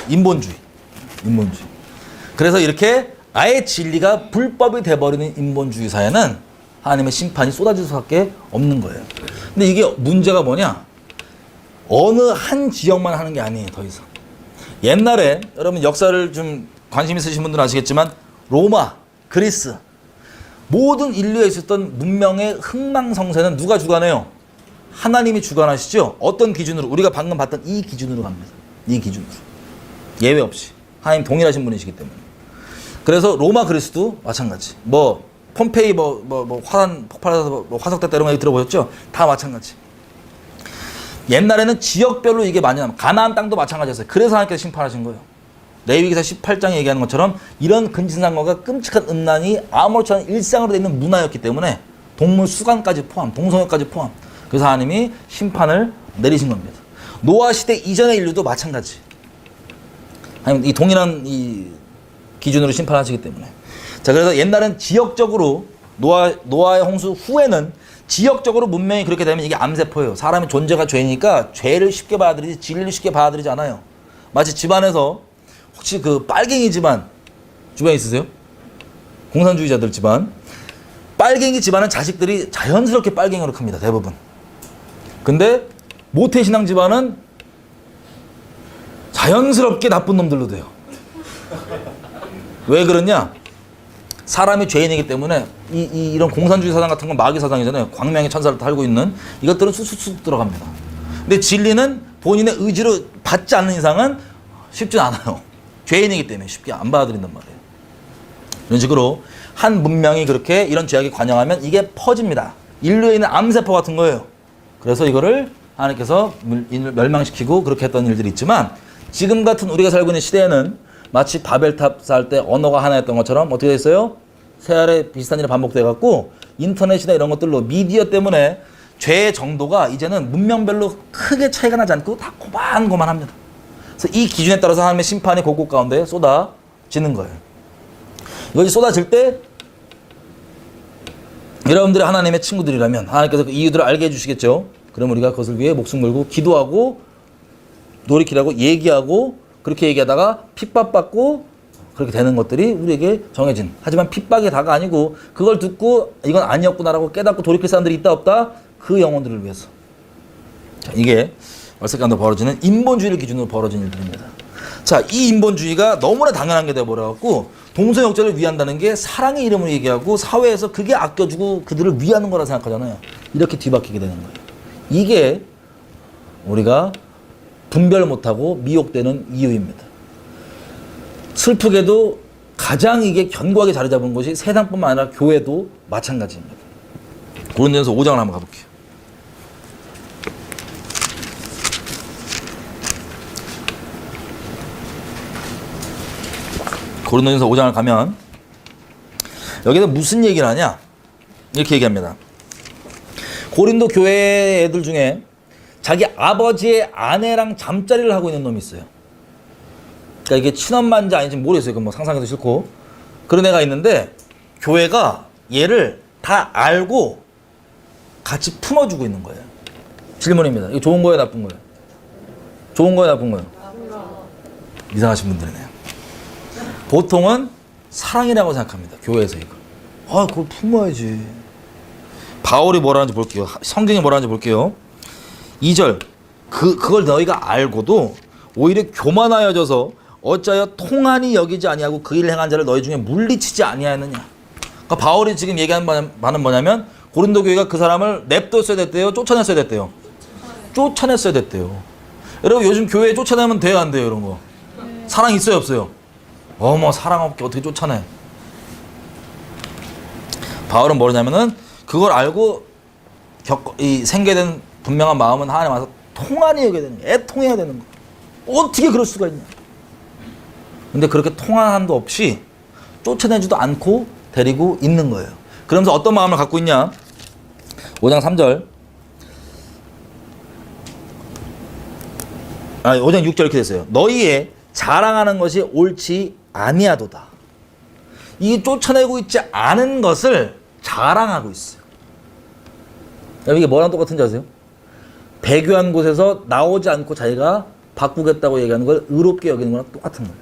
인본주의. 그래서 이렇게 아예 진리가 불법이 돼버리는 인본주의 사회는 하나님의 심판이 쏟아질 수밖에 없는 거예요. 근데 이게 문제가 뭐냐? 어느 한 지역만 하는 게 아니에요, 더 이상. 옛날에 여러분 역사를 좀 관심 있으신 분들은 아시겠지만 로마, 그리스 모든 인류에 있었던 문명의 흥망성쇠는 누가 주관해요? 하나님이 주관하시죠? 어떤 기준으로? 우리가 방금 봤던 이 기준으로 갑니다. 이 기준으로. 예외 없이. 하나님 동일하신 분이시기 때문에. 그래서 로마 그리스도 마찬가지. 폼페이 화산 폭발해서 화석됐다 이런 거 들어보셨죠? 다 마찬가지. 옛날에는 지역별로 이게 많이 나면 가나안 땅도 마찬가지였어요. 그래서 하나님께서 심판하신 거예요. 레위기서 18장에 얘기하는 것처럼 이런 근친상간과 끔찍한 음란이 아무렇지 않은 일상으로 되어 있는 문화였기 때문에 동물 수간까지 포함, 동성애까지 포함. 그래서 하나님이 심판을 내리신 겁니다. 노아 시대 이전의 인류도 마찬가지. 하나님 이 동일한 이 기준으로 심판하시기 때문에. 자, 그래서 옛날엔 지역적으로 노아의 홍수 후에는 지역적으로 문명이 그렇게 되면 이게 암세포예요. 사람의 존재가 죄니까 죄를 쉽게 받아들이지 진리를 쉽게 받아들이지 않아요. 마치 집안에서 혹시 그 빨갱이 집안 주변에 있으세요? 공산주의자들 집안. 빨갱이 집안은 자식들이 자연스럽게 빨갱이로 큽니다. 대부분. 근데 모태신앙 집안은 자연스럽게 나쁜 놈들로 돼요. 왜 그러냐? 사람이 죄인이기 때문에 이런 공산주의 사상 같은 건 마귀 사상이잖아요. 광명의 천사를 달고 있는 이것들은 쑥쑥 들어갑니다. 근데 진리는 본인의 의지로 받지 않는 이상은 쉽지 않아요. 죄인이기 때문에 쉽게 안 받아들인단 말이에요. 이런 식으로 한 문명이 그렇게 이런 죄악에 관영하면 이게 퍼집니다. 인류에 있는 암세포 같은 거예요. 그래서 이거를 하나님께서 멸망시키고 그렇게 했던 일들이 있지만 지금 같은 우리가 살고 있는 시대에는 마치 바벨탑 쌓을 때 언어가 하나였던 것처럼 어떻게 됐어요? 새알에 비슷한 일이 반복돼갖고 인터넷이나 이런 것들로 미디어 때문에 죄의 정도가 이제는 문명별로 크게 차이가 나지 않고 다 고만고만합니다. 그래서 이 기준에 따라서 하나님의 심판이 곳곳 가운데 쏟아지는 거예요. 이것이 쏟아질 때 여러분들이 하나님의 친구들이라면 하나님께서 그 이유들을 알게 해주시겠죠. 그럼 우리가 그것을 위해 목숨 걸고 기도하고 돌이키라고 얘기하고 그렇게 얘기하다가 핍박받고 그렇게 되는 것들이 우리에게 정해진. 하지만 핍박이 다가 아니고 그걸 듣고 이건 아니었구나라고 깨닫고 돌이킬 사람들이 있다 없다? 그 영혼들을 위해서. 자, 이게 얼색 가운데 벌어지는 인본주의를 기준으로 벌어진 일들입니다. 자, 이 인본주의가 너무나 당연한 게 되어버려갖고 동서역자를 위한다는 게 사랑의 이름으로 얘기하고 사회에서 그게 아껴주고 그들을 위하는 거라 생각하잖아요. 이렇게 뒤바뀌게 되는 거예요. 이게 우리가 분별 못하고 미혹되는 이유입니다. 슬프게도 가장 이게 견고하게 자리 잡은 것이 세상뿐만 아니라 교회도 마찬가지입니다. 고린도전서 5장을 한번 가볼게요. 고린도전서 5장을 가면 여기서 무슨 얘기를 하냐? 이렇게 얘기합니다. 고린도 교회 애들 중에 자기 아버지의 아내랑 잠자리를 하고 있는 놈이 있어요. 그러니까 이게 친엄마인지 아닌지 모르겠어요. 그건 상상해도 싫고. 그런 애가 있는데 교회가 얘를 다 알고 같이 품어주고 있는 거예요. 질문입니다. 이거 좋은 거예요, 나쁜 거예요? 좋은 거예요, 나쁜 거예요? 이상하신 분들이네요. 보통은 사랑이라고 생각합니다. 교회에서 이거. 그걸 품어야지. 바울이 뭐라는지 볼게요. 성경이 뭐라는지 볼게요. 2절. 그걸 너희가 알고도 오히려 교만하여져서 어찌하여 통한이 여기지 아니하고 그 일을 행한 자를 너희 중에 물리치지 아니하였느냐. 그러니까 바울이 지금 얘기하는 바는 뭐냐면 고린도 교회가 그 사람을 냅뒀어야 됐대요? 쫓아냈어야 됐대요? 쫓아냈어야 됐대요. 여러분 요즘 교회에 쫓아내면 돼요, 안 돼요, 이런 거? 사랑 있어요, 없어요? 사랑 없게 어떻게 쫓아내? 바울은 뭐냐면은 그걸 알고 생겨된 분명한 마음은 하나님 와서 통한이 여겨야 되는 거야. 애통해야 되는 거야. 어떻게 그럴 수가 있냐. 근데 그렇게 통한 한도 없이 쫓아내지도 않고 데리고 있는 거예요. 그러면서 어떤 마음을 갖고 있냐. 5장 3절. 5장 6절 이렇게 됐어요. 너희의 자랑하는 것이 옳지 아니하도다. 이 쫓아내고 있지 않은 것을 자랑하고 있어요. 이게 뭐랑 똑같은지 아세요? 배교한 곳에서 나오지 않고 자기가 바꾸겠다고 얘기하는 걸 의롭게 여기는 거랑 똑같은 거예요.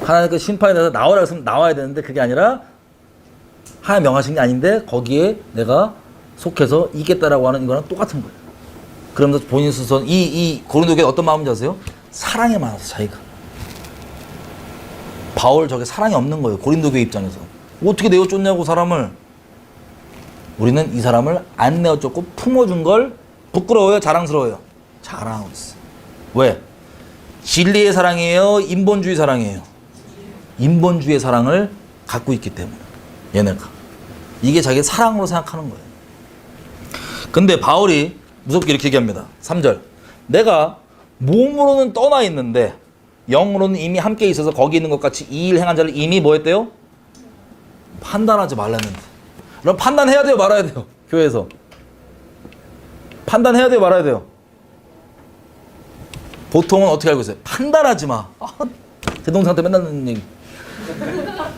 하나님께서 심판에 대해서 나오라 했으면 나와야 되는데 그게 아니라 하나님 명하신 게 아닌데 거기에 내가 속해서 이겠다라고 하는 이거랑 똑같은 거예요. 그러면서 본인 스스로 이 고린도 교회 어떤 마음인지 아세요? 사랑에 많아서 자기가. 바울 저게 사랑이 없는 거예요. 고린도 교회 입장에서. 어떻게 내어 쫓냐고 사람을. 우리는 이 사람을 안 내어 쫓고 품어준 걸 부끄러워요? 자랑스러워요? 자랑하고 있어. 왜? 진리의 사랑이에요? 인본주의 사랑이에요? 인본주의 사랑을 갖고 있기 때문에. 얘네가. 이게 자기 사랑으로 생각하는 거예요. 근데 바울이 무섭게 이렇게 얘기합니다. 3절. 내가 몸으로는 떠나 있는데 영으로는 이미 함께 있어서 거기 있는 것 같이 이 일 행한 자를 이미 뭐 했대요? 판단하지 말랐는데. 그럼 판단해야 돼요? 말아야 돼요? 교회에서. 판단해야 돼요? 말아야 돼요? 보통은 어떻게 알고 있어요? 판단하지 마. 제 동생한테 맨날 듣는 얘기.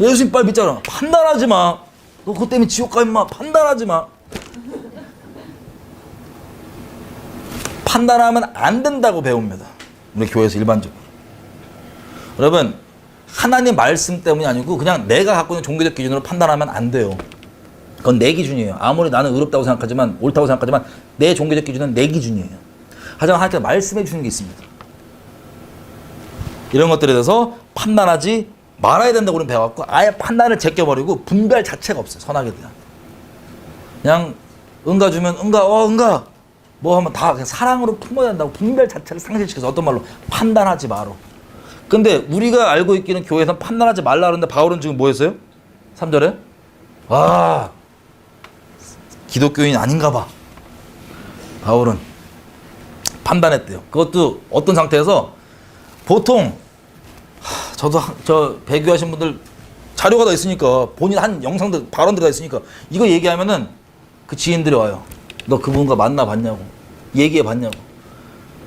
예수님 빨리 믿자라. 판단하지 마. 너 그것 때문에 지옥 가 임마. 판단하지 마. 판단하면 안 된다고 배웁니다. 우리 교회에서 일반적으로. 여러분, 하나님 말씀 때문이 아니고 그냥 내가 갖고 있는 종교적 기준으로 판단하면 안 돼요. 그건 내 기준이에요. 아무리 나는 의롭다고 생각하지만, 옳다고 생각하지만 내 종교적 기준은 내 기준이에요. 하지만 하나님께서 말씀해 주시는 게 있습니다. 이런 것들에 대해서 판단하지 말아야 된다고 우리는 배워갖고 아예 판단을 제껴버리고 분별 자체가 없어요. 선악에 대한. 그냥 응가 주면 응가 뭐 하면 다 그냥 사랑으로 품어야 된다고 분별 자체를 상실시켜서 어떤 말로 판단하지 마로. 근데 우리가 알고 있기는 교회에서는 판단하지 말라 그러는데 바울은 지금 뭐 했어요? 3절에 와 기독교인 아닌가 봐. 바울은 판단했대요. 그것도 어떤 상태에서 보통 저도 저 배교하신 분들 자료가 다 있으니까 본인 한 영상들 발언들이 다 있으니까 이거 얘기하면은 그 지인들이 와요. 너 그분과 만나봤냐고 얘기해봤냐고.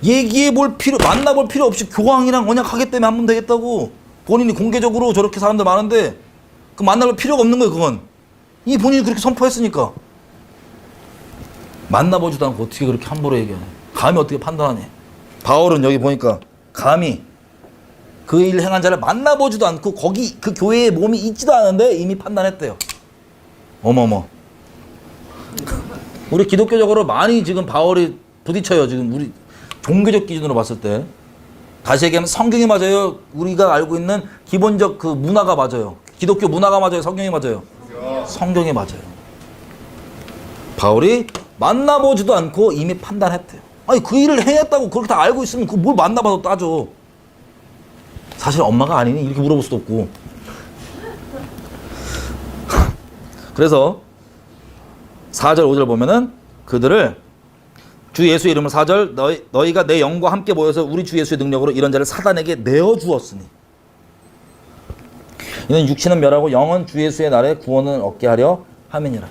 얘기해볼 필요 만나볼 필요 없이 교황이랑 언약하기 때문에 하면 되겠다고. 본인이 공개적으로 저렇게 사람들 많은데 그 만나볼 필요가 없는 거예요. 그건 이 본인이 그렇게 선포했으니까. 만나보지도 않고 어떻게 그렇게 함부로 얘기하냐. 감히 어떻게 판단하니. 바울은 여기 보니까 감히 그 일 행한 자를 만나보지도 않고 거기 그 교회에 몸이 있지도 않은데 이미 판단했대요. 어머머. 우리 기독교적으로 많이 지금 바울이 부딪혀요. 지금 우리 종교적 기준으로 봤을 때. 다시 얘기하면 성경이 맞아요? 우리가 알고 있는 기본적 그 문화가 맞아요? 기독교 문화가 맞아요? 성경이 맞아요? 성경이 맞아요. 바울이 만나보지도 않고 이미 판단했대요. 아니 그 일을 행했다고 그렇게 다 알고 있으면 그 뭘 만나봐도 따져. 사실 엄마가 아니니 이렇게 물어볼 수도 없고. 그래서 4절 5절 보면은 그들을 주 예수의 이름으로 4절 너희가 내 영과 함께 모여서 우리 주 예수의 능력으로 이런 자를 사단에게 내어주었으니 이는 육신은 멸하고 영은 주 예수의 날에 구원을 얻게 하려 함이니라.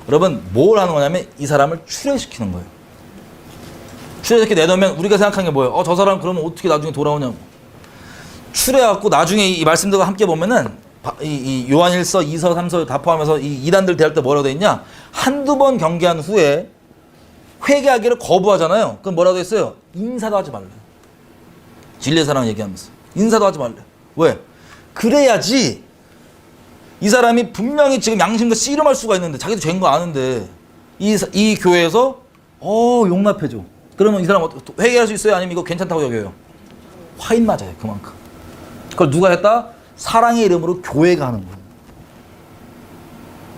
여러분 뭘 하는 거냐면 이 사람을 출애시키는 거예요. 출애시켜 내놓으면 우리가 생각하는 게 뭐예요? 저 사람 그러면 어떻게 나중에 돌아오냐고. 출애갖고 나중에 이 말씀들과 함께 보면은 이 요한일서 2서 3서 다 포함해서 이 이단들 대할 때 뭐라고 돼 있냐. 한두 번 경계한 후에 회개하기를 거부하잖아요. 그럼 뭐라고 했어요? 인사도 하지 말래. 진리의 사랑 얘기하면서 인사도 하지 말래. 왜? 그래야지 이 사람이 분명히 지금 양심과 씨름할 수가 있는데 자기도 죄인 거 아는데 이 교회에서 용납해줘. 그러면 이 사람 회개할 수 있어요? 아니면 이거 괜찮다고 여겨요? 화인 맞아요. 그만큼. 그걸 누가 했다? 사랑의 이름으로 교회가 하는 거예요.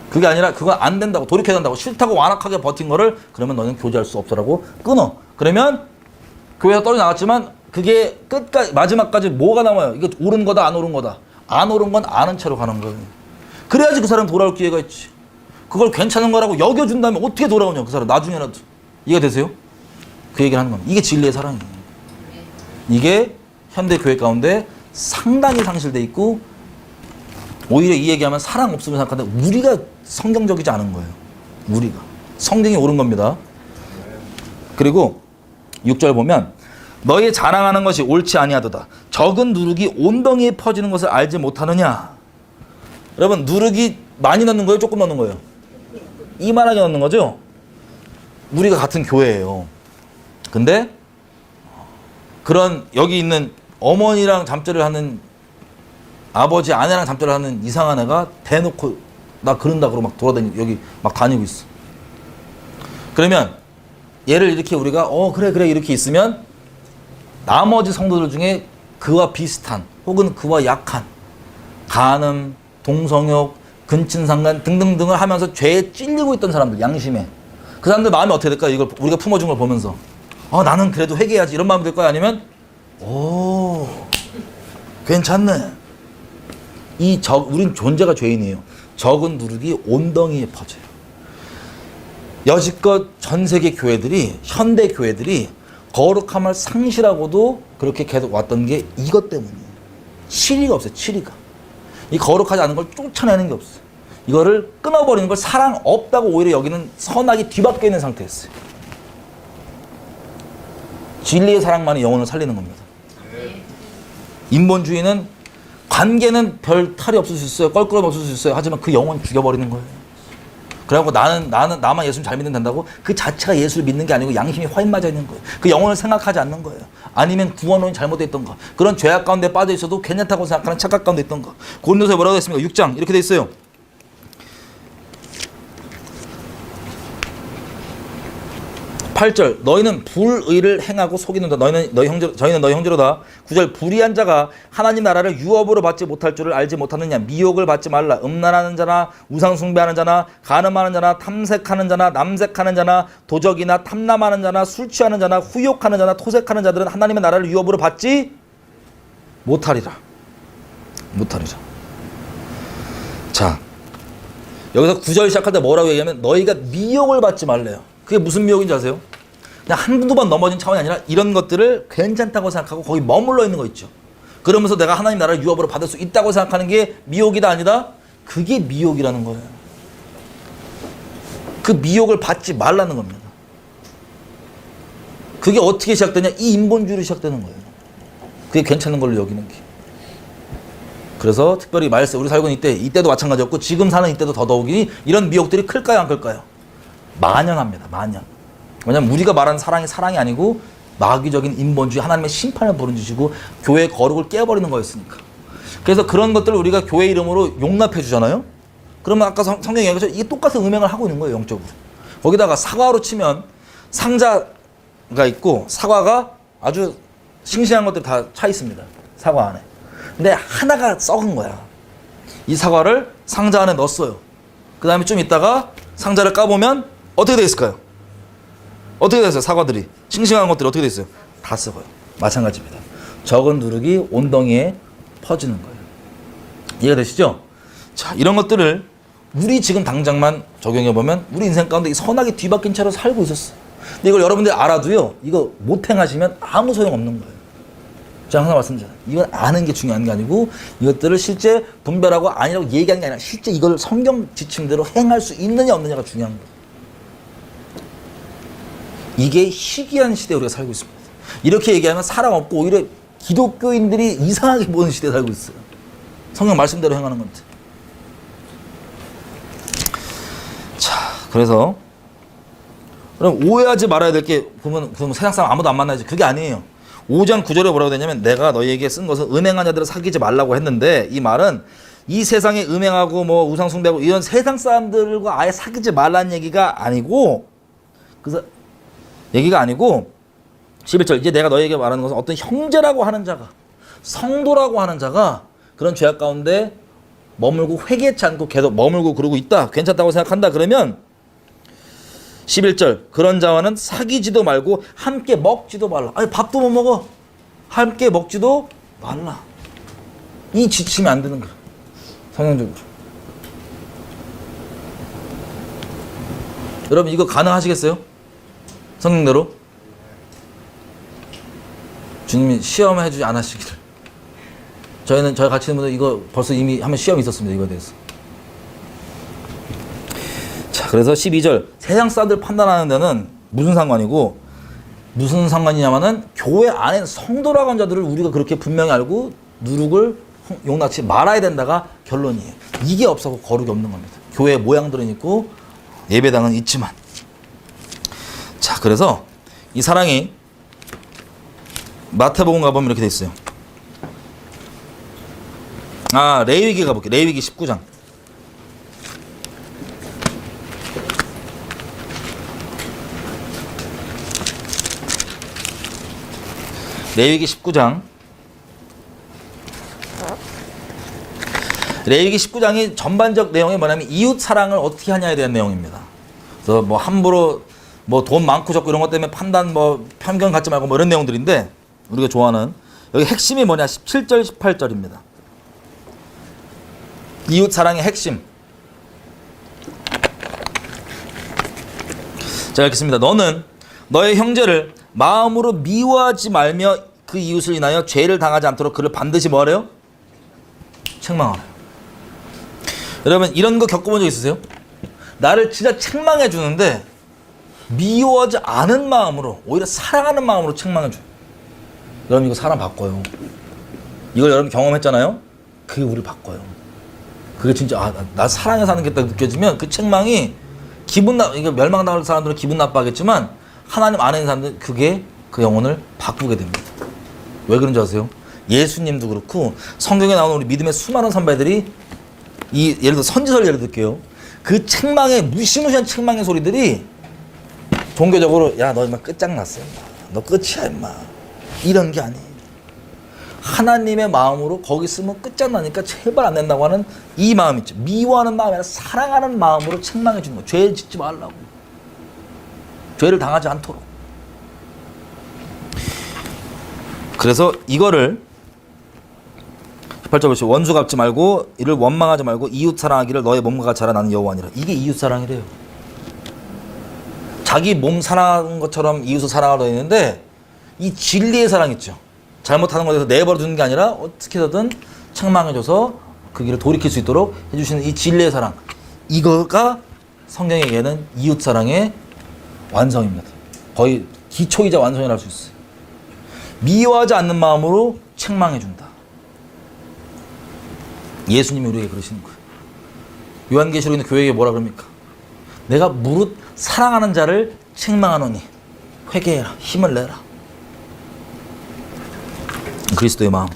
그게 아니라 그건 안 된다고 돌이켜야 된다고 싫다고 완악하게 버틴 거를 그러면 너는 교제할 수 없어라고 끊어. 그러면 교회에서 떨어져 나갔지만 그게 끝까지 마지막까지 뭐가 남아요? 이거 옳은 거다 안 옳은 거다. 안 옳은 건 아는 채로 가는 거예요. 그래야지 그 사람 돌아올 기회가 있지. 그걸 괜찮은 거라고 여겨준다면 어떻게 돌아오냐 그 사람 나중에라도. 이해가 되세요? 그 얘기를 하는 겁니다. 이게 진리의 사랑이에요. 이게 현대 교회 가운데 상당히 상실돼 있고 오히려 이 얘기하면 사랑 없으면 생각하는데 우리가 성경적이지 않은 거예요. 우리가. 성경이 옳은 겁니다. 그리고 6절 보면 너희 자랑하는 것이 옳지 아니하도다. 적은 누룩이 온 덩이에 퍼지는 것을 알지 못하느냐. 여러분 누룩이 많이 넣는 거예요? 조금 넣는 거예요? 이만하게 넣는 거죠? 우리가 같은 교회예요. 근데 그런 여기 있는 어머니랑 잠자리를 하는 아버지 아내랑 잠자리를 하는 이상한 애가 대놓고 나 그런다 그러고 막 돌아다니고 여기 막 다니고 있어. 그러면 얘를 이렇게 우리가 그래 이렇게 있으면 나머지 성도들 중에 그와 비슷한 혹은 그와 약한 간음, 동성욕, 근친상간 등등등을 하면서 죄에 찔리고 있던 사람들, 양심에 그 사람들 마음이 어떻게 될까? 이걸 우리가 품어준 걸 보면서 나는 그래도 회개해야지 이런 마음이 될까요? 아니면 괜찮네. 우린 존재가 죄인이에요. 적은 누룩이 온덩이에 퍼져요. 여지껏 전 세계 교회들이, 현대 교회들이 거룩함을 상실하고도 그렇게 계속 왔던 게 이것 때문이에요. 치리가 없어요, 치리가. 이 거룩하지 않은 걸 쫓아내는 게 없어요. 이거를 끊어버리는 걸 사랑 없다고 오히려 여기는 선악이 뒤바뀌어 있는 상태였어요. 진리의 사랑만이 영혼을 살리는 겁니다. 인본주의는 관계는 별 탈이 없을 수 있어요. 껄끄러움 없을 수 있어요. 하지만 그 영혼 죽여버리는 거예요. 그래갖고 나만 예수님 잘 믿으면 된다고 그 자체가 예수를 믿는 게 아니고 양심이 화인 맞아 있는 거예요. 그 영혼을 생각하지 않는 거예요. 아니면 구원론이 잘못되어 있던 거. 그런 죄악 가운데 빠져 있어도 괜찮다고 생각하는 착각 가운데 있던 거. 고린도서에 뭐라고 했습니까? 6장 이렇게 돼 있어요. 8절 너희는 불의를 행하고 속이는다. 저희는 너희 형제로다. 9절 불의한 자가 하나님 나라를 유업으로 받지 못할 줄을 알지 못하느냐. 미혹을 받지 말라. 음란하는 자나 우상숭배하는 자나 간음하는 자나 탐색하는 자나 남색하는 자나 도적이나 탐남하는 자나 술 취하는 자나 후욕하는 자나 토색하는 자들은 하나님의 나라를 유업으로 받지 못하리라. 자, 여기서 9절 시작할 때 뭐라고 얘기하면 너희가 미혹을 받지 말래요. 그게 무슨 미혹인지 아세요? 그냥 한두 번 넘어진 차원이 아니라 이런 것들을 괜찮다고 생각하고 거기 머물러 있는 거 있죠. 그러면서 내가 하나님 나라를 유업으로 받을 수 있다고 생각하는 게 미혹이다 아니다? 그게 미혹이라는 거예요. 그 미혹을 받지 말라는 겁니다. 그게 어떻게 시작되냐? 이 인본주의로 시작되는 거예요. 그게 괜찮은 걸로 여기는 게. 그래서 특별히 말세 우리 살고 있는 이때도 마찬가지였고 지금 사는 이때도 더더욱이 이런 미혹들이 클까요 안 클까요? 만연합니다. 만연. 왜냐하면 우리가 말하는 사랑이 아니고 마귀적인 인본주의 하나님의 심판을 보는 짓이고 교회의 거룩을 깨버리는 거였으니까. 그래서 그런 것들을 우리가 교회 이름으로 용납해 주잖아요. 그러면 아까 성경에 얘기한 것처럼 이게 똑같은 음행을 하고 있는 거예요. 영적으로. 거기다가 사과로 치면 상자가 있고 사과가 아주 싱싱한 것들이 다 차 있습니다. 사과 안에. 근데 하나가 썩은 거야. 이 사과를 상자 안에 넣었어요. 그 다음에 좀 있다가 상자를 까보면 어떻게 되어 있을까요? 어떻게 되어 있어요? 사과들이. 싱싱한 것들이 어떻게 되어 있어요? 다 썩어요. 마찬가지입니다. 적은 누룩이 온덩이에 퍼지는 거예요. 이해가 되시죠? 자, 이런 것들을 우리 지금 당장만 적용해보면 우리 인생 가운데 이 선악이 뒤바뀐 채로 살고 있었어요. 근데 이걸 여러분들이 알아도요. 이거 못 행하시면 아무 소용없는 거예요. 제가 항상 말씀드려요. 이건 아는 게 중요한 게 아니고 이것들을 실제 분별하고 아니라고 얘기하는 게 아니라 실제 이걸 성경 지침대로 행할 수 있느냐 없느냐가 중요한 거예요. 이게 희귀한 시대에 우리가 살고 있습니다. 이렇게 얘기하면 사람 없고 오히려 기독교인들이 이상하게 보는 시대에 살고 있어요. 성경 말씀대로 행하는 건데. 자, 그래서 그럼 오해하지 말아야 될 게 보면 세상 사람 아무도 안 만나야지. 그게 아니에요. 5장 9절에 뭐라고 되냐면 내가 너희에게 쓴 것은 음행한 자들을 사귀지 말라고 했는데 이 말은 이 세상에 음행하고 뭐 우상숭배하고 이런 세상 사람들과 아예 사귀지 말라는 얘기가 아니고 그래서 얘기가 아니고 11절 이제 내가 너희에게 말하는 것은 어떤 형제라고 하는 자가 성도라고 하는 자가 그런 죄악 가운데 머물고 회개치 않고 계속 머물고 그러고 있다. 괜찮다고 생각한다. 그러면 11절 그런 자와는 사귀지도 말고 함께 먹지도 말라. 아니 밥도 못 먹어. 함께 먹지도 말라. 이 지침이 안 되는 거야. 성경적으로. 여러분 이거 가능하시겠어요? 성경대로? 주님이 시험해 주지 않으시기를. 저희 같이 있는 분들 이거 벌써 이미 한번 시험이 있었습니다. 이거에 대해서. 자, 그래서 12절 세상 사람들 판단하는 데는 무슨 상관이고 무슨 상관이냐면은 교회 안에 성도라고 하는 자들을 우리가 그렇게 분명히 알고 누룩을 용납치 말아야 된다가 결론이에요. 이게 없어서 거룩이 없는 겁니다. 교회 모양들은 있고 예배당은 있지만. 자, 그래서 이 사랑이 마태복음 가보면 이렇게 돼 있어요. 레위기 가볼게요. 레위기 19장. 레위기 19장. 레위기 19장이 전반적 내용이 뭐냐면 이웃 사랑을 어떻게 하냐에 대한 내용입니다. 그래서 뭐 함부로 뭐 돈 많고 적고 이런 것 때문에 판단 뭐 편견 갖지 말고 뭐 이런 내용들인데 우리가 좋아하는 여기 핵심이 뭐냐 17절 18절입니다. 이웃 사랑의 핵심. 자 읽겠습니다. 너는 너의 형제를 마음으로 미워하지 말며 그 이웃을 인하여 죄를 당하지 않도록 그를 반드시 뭐하래요? 책망하래요. 여러분 이런 거 겪어본 적 있으세요? 나를 진짜 책망해 주는데 미워하지 않은 마음으로 오히려 사랑하는 마음으로 책망해 줘요. 여러분 이거 사람 바꿔요. 이걸 여러분 경험했잖아요? 그게 우리를 바꿔요. 그게 진짜 나 사랑해서 하는 게 딱 느껴지면 그 책망이 이게 멸망당할 사람들은 기분 나빠하겠지만 하나님 안에 있는 사람들은 그게 그 영혼을 바꾸게 됩니다. 왜 그런지 아세요? 예수님도 그렇고 성경에 나오는 우리 믿음의 수많은 선배들이 예를 들어 선지서를 예를 들게요. 그 책망의 무시무시한 책망의 소리들이 종교적으로 야 너 임마 끝장났어 임마. 너 끝이야 임마. 이런 게 아니에요. 하나님의 마음으로 거기 쓰면 끝장나니까 제발 안 된다고 하는 이 마음 있죠. 미워하는 마음이 아니라 사랑하는 마음으로 책망해 주는 거예요. 죄 짓지 말라고. 죄를 당하지 않도록. 그래서 이거를 18절 보시죠. 원수 갚지 말고 이를 원망하지 말고 이웃 사랑하기를 너의 몸과 같이 하라 나는 여호와니라. 이게 이웃 사랑이래요. 자기 몸 사랑하는 것처럼 이웃을 사랑하려 했는데 이 진리의 사랑 있죠. 잘못하는 것에 대해서 내버려 두는 게 아니라 어떻게 해서든 책망해줘서 그 길을 돌이킬 수 있도록 해주시는 이 진리의 사랑. 이거가 성경에 얘기하는 이웃 사랑의 완성입니다. 거의 기초이자 완성이라 할 수 있어요. 미워하지 않는 마음으로 책망해준다. 예수님이 우리에게 그러시는 거예요. 요한계시록에 있는 교회에게 뭐라 그럽니까? 내가 무릇 사랑하는 자를 책망하노니 회개해라. 힘을 내라. 그리스도의 마음.